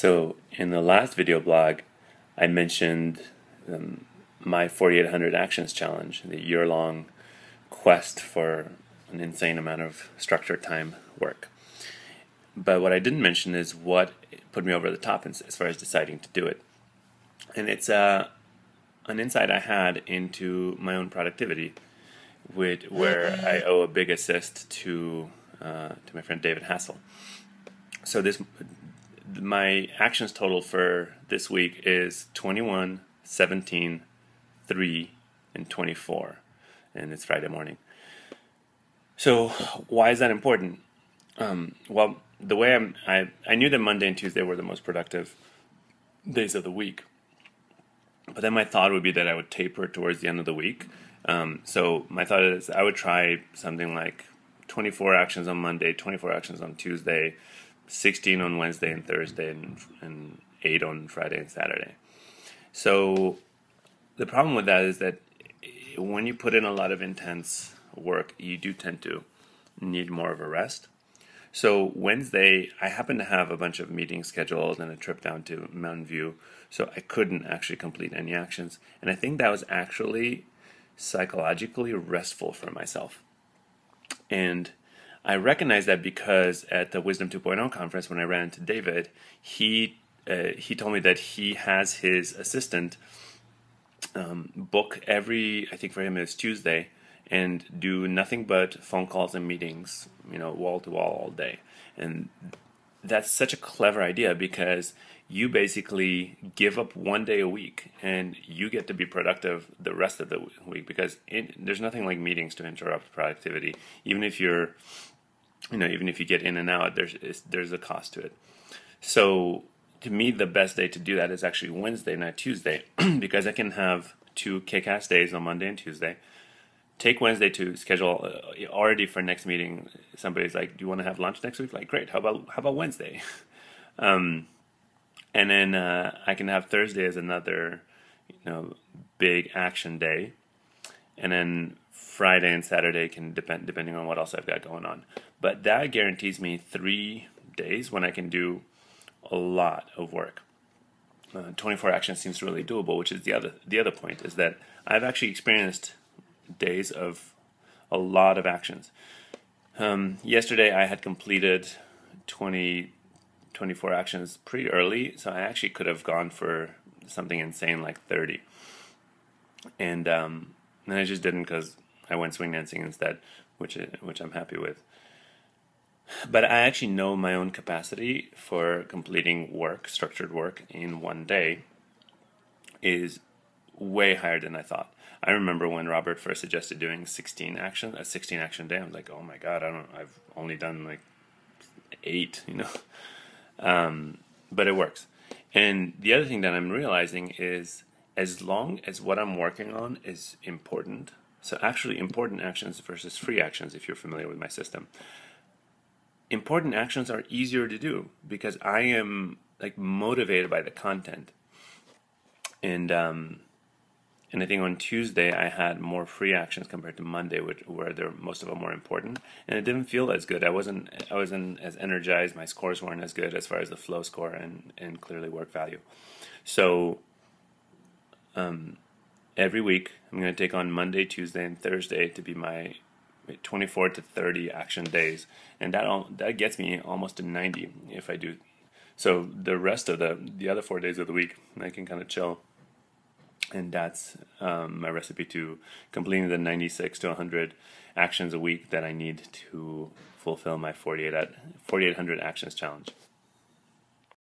So in the last video blog, I mentioned my 4800 Actions Challenge, the year-long quest for an insane amount of structured time work. But what I didn't mention is what put me over the top as far as deciding to do it. And it's an insight I had into my own productivity, where I owe a big assist to my friend David Hassel. So my actions total for this week is 21, 17, 3, and 24, and it's Friday morning. So why is that important? Well, the way I knew that Monday and Tuesday were the most productive days of the week, but then my thought would be that I would taper towards the end of the week. So my thought is I would try something like 24 actions on Monday, 24 actions on Tuesday, 16 on Wednesday and Thursday, and 8 on Friday and Saturday. So the problem with that is that when you put in a lot of intense work, you do tend to need more of a rest. So Wednesday, I happened to have a bunch of meetings scheduled and a trip down to Mountain View, so I couldn't actually complete any actions. And I think that was actually psychologically restful for myself. And I recognize that because at the Wisdom 2.0 conference, when I ran into David, he told me that he has his assistant book every, I think for him it's Tuesday, and do nothing but phone calls and meetings, wall to wall all day. And that's such a clever idea because you basically give up one day a week and you get to be productive the rest of the week, because there's nothing like meetings to interrupt productivity. Even if you're, even if you get in and out, there's a cost to it. So to me, the best day to do that is actually Wednesday, not Tuesday, because I can have 2 kick-ass days on Monday and Tuesday. Take Wednesday to schedule already for next meeting. Somebody's like, "Do you want to have lunch next week?" Like, great. How about Wednesday? And then I can have Thursday as another, big action day, and then Friday and Saturday can depend depending on what else I've got going on. But that guarantees me 3 days when I can do a lot of work. 24 actions seems really doable, which is the other point, is that I've actually experienced days of a lot of actions. Yesterday I had completed 24 actions pretty early, so I actually could have gone for something insane like 30. And I just didn't, because I went swing dancing instead, which I'm happy with. But I actually know my own capacity for completing work, structured work, in one day is way higher than I thought. I remember when Robert first suggested doing 16 actions, a 16 action day. I was like, oh my god, I've only done like 8, but it works. And the other thing that I'm realizing is, as long as what I'm working on is important, so actually important actions versus free actions, if you're familiar with my system, important actions are easier to do because I am like motivated by the content. And I think on Tuesday I had more free actions compared to Monday, where most of them were important, and it didn't feel as good. I wasn't as energized. My scores weren't as good as far as the flow score and clearly work value. So every week I'm going to take on Monday, Tuesday, and Thursday to be my 24 to 30 action days, and that gets me almost to 90 if I do. So the rest of the other 4 days of the week I can kind of chill. And that's my recipe to completing the 96 to 100 actions a week that I need to fulfill my 4800 Actions Challenge.